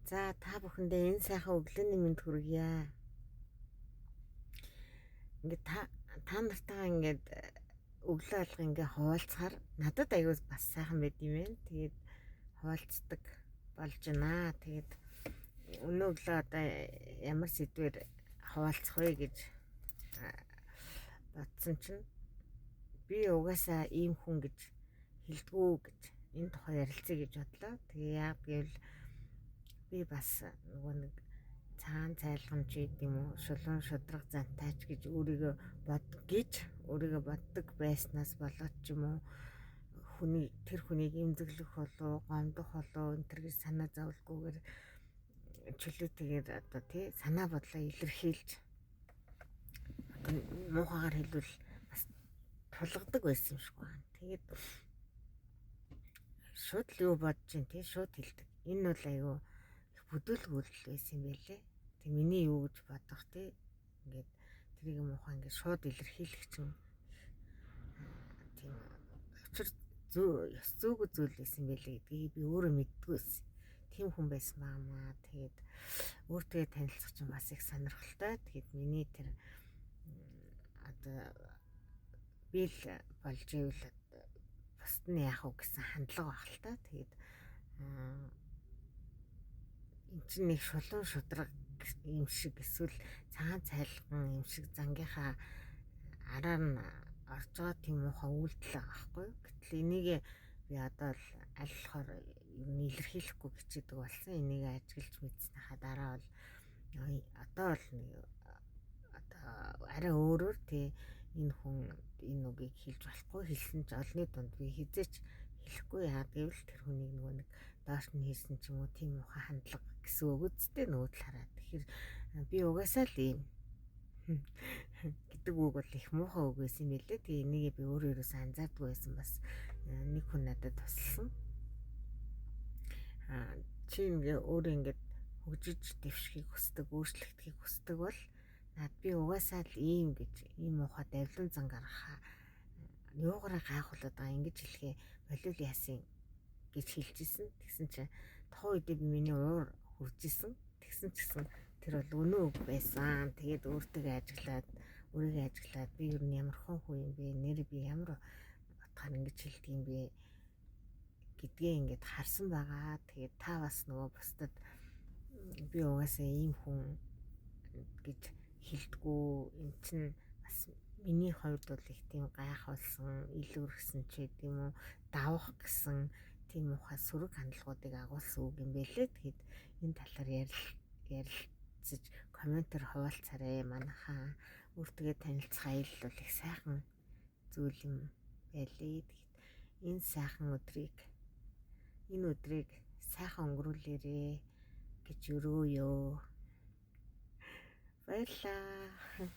За та бүхэндээ энэ сайхан өглөөний мэнд хүргье. Ингээд та нартайгаа ингээд өглөө алга ингээд хуваалцахаар надад аягүй бас сайхан байд юм байна. Тэгээд хуваалцдаг болж байна. Тэгээд өнөө өглөө одоо ямар сэдвээр хуваалцах вэ гэж бодсон чинь би угаасаа ийм хүн гэж хэлдэггүй гэж энэ тухай ярилцъя гэж бодлоо. Тэгээ яа гэвэл би бас нөгөө нэг цаан цайлгамж гэдэг юм уу, шулуун шудраг зантайч гэж өөрийгөө боддог байснаас болоод ч юм уу тэр хүнийг эмзэглэх болоо, гомдох болоо энэ төр гэж санаа зовлгүйгээр чөлөөтэйгээр одоо тий санаа бодлоо илэрхийлж муухагаар хэлбэл бас тулгадаг байсан юм шиг байна. Тэгээд шууд л юу бодож ин тий шууд хэлдэг. Энэ бол аюу бүдүүлгүүл байсан юм байлээ. Тэг миний юу гэж бодох тий ингээд тэрийг муухай ингээд шууд илэрхийлэх чинь тийм учир зүүг зүйл байсан байлээ гэдгийг би өөрөө мэддгүй байсан. Тийм хүн байсан баамаа. Тэгээд өөртөө танилцах чинь бас их сонирхолтой. Тэгээд миний тэр одоо бил болж ивэл бусд нь яах вэ гэсэн хандлага баг л та. Тэгээд энэ чинь нэг шулуун шудраг юм шиг эсвэл цагаан цайлган юм шиг зангийнхаа араар нь орж байгаа тийм муухай үйлдэл байгаа байхгүй. Гэтэл энийг би одоо л аль болохоор илэрхийлэхгүй хичээдэг болсон. Энийг ажиглаж мэдснийхаа дараа бол одоо бол одоо арай өөрөөр тий энэ хүн энэ үгийг хэлж болохгүй, хэлсэн ч олны дунд би хизээч хэлэхгүй. Яа гэвэл тэр хүнийг нөгөө нэг доош нь хийсэн ч юм уу тийм муухай хандлага гэсэн үг үсттэй нөгөө талаараа. Тэгэхээр би угаасаа л ийм гэдэг үг бол их муухай үг байсан юм билээ. Тэгээ энийг би өөрөө ерөөсөө анзаардгүй байсан. Бас нэг хүн надад тусалсан. Чи ингээ өөрөө ингээд хөгжиж дэвшихийг хүсдэг, өөрчлөгдөхийг хүсдэг бол над би угаасаа л ийм гэж ийм муухай давлын зан гаргахаа юугаараа гайхуулаад байгаа ингэж хэлэхээ болов яасан гэж хэлжсэн. Тэгсэн чинь тухайн үед би миний уур хуржсэн. Тэгсэн ч гэсэн тэр бол өнөө үг байсан. Тэгээд өөрийгөө ажиглаад би ер нь ямар хүн юм бэ? Нэр би ямар утгаар ингэж хэлдэг юм бэ? гэдгээ ингээд харсан байгаа. Тэгээд та бас нөгөө бусдад би угаасаа ийм хүн гэж хэлдэггүй. Энд чинь бас миний хувьд бол их тийм гайхуулсан, илүүрсэн ч гэдэг юм уу, давах гэсэн тийм ухаа сөрөг хандлагуудыг агуулсан үг юм байлээ. Тэгэхэд энэ талаар ярилцаж комментээр хуваалцаарай манайхаа. Өөртөө танилцах аял бол их сайхан зүйл юм байлээ. Тэгэхэд энэ өдрийг сайхан өнгөрүүлээрэ гэж өрөөё. Баярлалаа.